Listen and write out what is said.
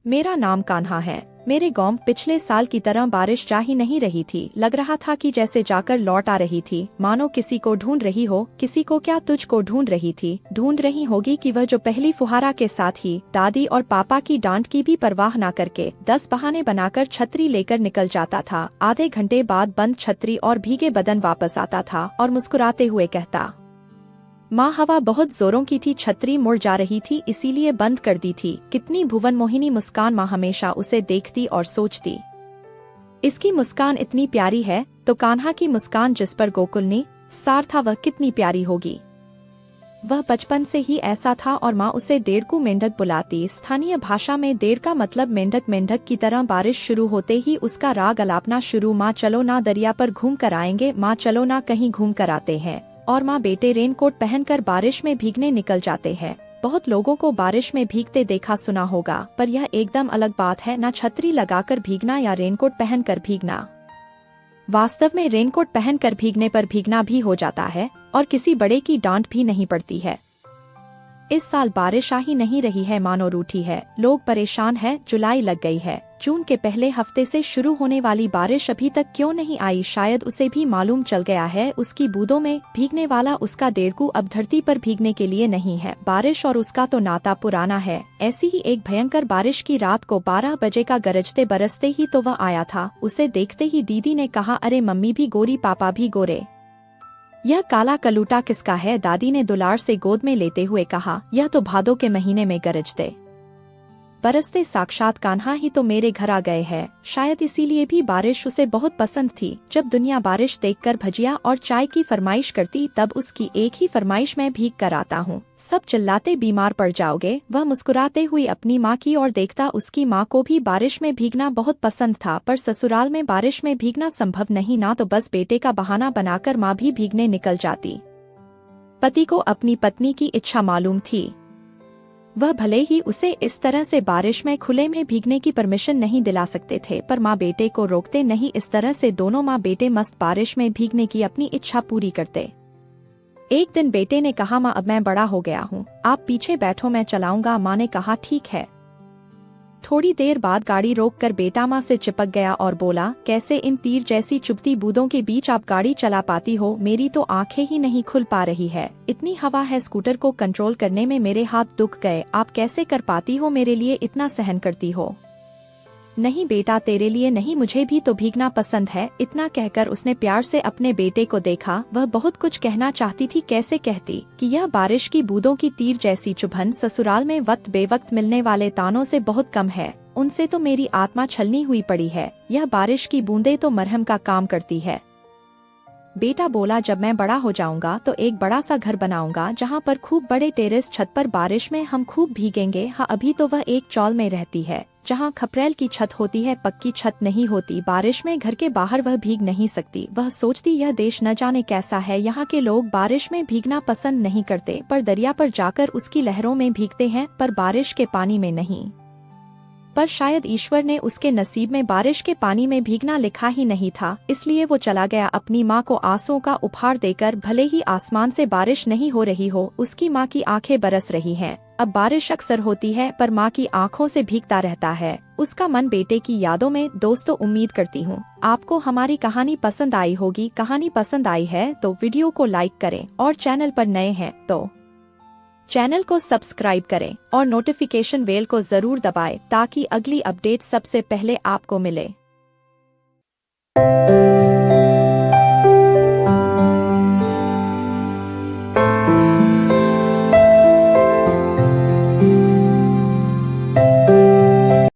मेरा नाम कान्हा है। मेरे गांव पिछले साल की तरह बारिश जा ही नहीं रही थी। लग रहा था कि जैसे जाकर लौट आ रही थी, मानो किसी को ढूंढ रही हो। किसी को क्या, तुझको ढूंढ रही थी। ढूंढ रही होगी कि वह जो पहली फुहारा के साथ ही दादी और पापा की डांट की भी परवाह न करके 10 बहाने बनाकर छतरी लेकर निकल जाता था। आधे घंटे बाद बंद छतरी और भीगे बदन वापस आता था और मुस्कुराते हुए कहता, माँ हवा बहुत जोरों की थी, छतरी मुड़ जा रही थी इसीलिए बंद कर दी थी। कितनी भुवन मोहिनी मुस्कान। माँ हमेशा उसे देखती और सोचती, इसकी मुस्कान इतनी प्यारी है तो कान्हा की मुस्कान जिस पर गोकुल ने सार था वह कितनी प्यारी होगी। वह बचपन से ही ऐसा था और माँ उसे डेढ़कू मेंढक बुलाती। स्थानीय भाषा में डेढ़ का मतलब मेंढक। मेंढक की तरह बारिश शुरू होते ही उसका राग अलापना शुरू। माँ चलो ना दरिया पर घूम कर आएंगे, माँ चलो ना कहीं घूम कर आते हैं। और माँ बेटे रेनकोट पहनकर बारिश में भीगने निकल जाते हैं। बहुत लोगों को बारिश में भीगते देखा सुना होगा, पर यह एकदम अलग बात है, ना छतरी लगाकर भीगना या रेनकोट पहनकर भीगना। वास्तव में रेनकोट पहनकर भीगने पर भीगना भी हो जाता है और किसी बड़े की डांट भी नहीं पड़ती है। इस साल बारिश आ ही नहीं रही है, मानो रूठी है। लोग परेशान है। जुलाई लग गई है। जून के पहले हफ्ते से शुरू होने वाली बारिश अभी तक क्यों नहीं आई? शायद उसे भी मालूम चल गया है उसकी बूंदों में भीगने वाला उसका डेढ़कू अब धरती पर भीगने के लिए नहीं है। बारिश और उसका तो नाता पुराना है। ऐसी ही एक भयंकर बारिश की रात को 12 बजे का गरजते बरसते ही तो वह आया था। उसे देखते ही दीदी ने कहा, अरे मम्मी भी गोरी, पापा भी गोरे, यह काला कलूटा किसका है? दादी ने दुलार से गोद में लेते हुए कहा, यह तो भादों के महीने में गरजते बरसते साक्षात कान्हा ही तो मेरे घर आ गए हैं। शायद इसीलिए भी बारिश उसे बहुत पसंद थी। जब दुनिया बारिश देखकर भजिया और चाय की फरमाइश करती, तब उसकी एक ही फरमाइश, मैं भीग कर आता हूँ। सब चिल्लाते, बीमार पड़ जाओगे। वह मुस्कुराते हुई अपनी माँ की ओर देखता। उसकी माँ को भी बारिश में भीगना बहुत पसंद था, पर ससुराल में बारिश में भीगना संभव नहीं, ना तो बस बेटे का बहाना बनाकर माँ भी भीगने निकल जाती। पति को अपनी पत्नी की इच्छा मालूम थी। वह भले ही उसे इस तरह से बारिश में खुले में भीगने की परमिशन नहीं दिला सकते थे, पर माँ बेटे को रोकते नहीं। इस तरह से दोनों माँ बेटे मस्त बारिश में भीगने की अपनी इच्छा पूरी करते। एक दिन बेटे ने कहा, माँ अब मैं बड़ा हो गया हूँ, आप पीछे बैठो, मैं चलाऊंगा। माँ ने कहा, ठीक है। थोड़ी देर बाद गाड़ी रोककर बेटा माँ से चिपक गया और बोला, कैसे इन तीर जैसी चुभती बूंदों के बीच आप गाड़ी चला पाती हो? मेरी तो आंखें ही नहीं खुल पा रही है। इतनी हवा है, स्कूटर को कंट्रोल करने में मेरे हाथ दुख गए। आप कैसे कर पाती हो? मेरे लिए इतना सहन करती हो? नहीं बेटा, तेरे लिए नहीं, मुझे भी तो भीगना पसंद है। इतना कहकर उसने प्यार से अपने बेटे को देखा। वह बहुत कुछ कहना चाहती थी। कैसे कहती कि यह बारिश की बूंदों की तीर जैसी चुभन ससुराल में वक्त बेवक्त मिलने वाले तानों से बहुत कम है। उनसे तो मेरी आत्मा छलनी हुई पड़ी है। यह बारिश की बूंदें तो मरहम का काम करती है। बेटा बोला, जब मैं बड़ा हो जाऊंगा तो एक बड़ा सा घर बनाऊंगा, जहाँ पर खूब बड़े टेरेस छत पर बारिश में हम खूब भीगेंगे। हाँ, अभी तो वह एक चौल में रहती है जहाँ खपरेल की छत होती है, पक्की छत नहीं होती। बारिश में घर के बाहर वह भीग नहीं सकती। वह सोचती, यह देश न जाने कैसा है, यहाँ के लोग बारिश में भीगना पसंद नहीं करते, पर दरिया पर जाकर उसकी लहरों में भीगते हैं, पर बारिश के पानी में नहीं। पर शायद ईश्वर ने उसके नसीब में बारिश के पानी में भीगना लिखा ही नहीं था, इसलिए वो चला गया अपनी माँ को आंसुओं का उपहार देकर। भले ही आसमान से बारिश नहीं हो रही हो, उसकी माँ की आंखें बरस रही हैं। अब बारिश अक्सर होती है, पर माँ की आंखों से भीगता रहता है उसका मन बेटे की यादों में। दोस्तों, उम्मीद करती हूँ आपको हमारी कहानी पसंद आई होगी। कहानी पसंद आई है तो वीडियो को लाइक करें और चैनल पर नए हैं तो चैनल को सब्सक्राइब करें और नोटिफिकेशन बेल को जरूर दबाएं ताकि अगली अपडेट सबसे पहले आपको मिले।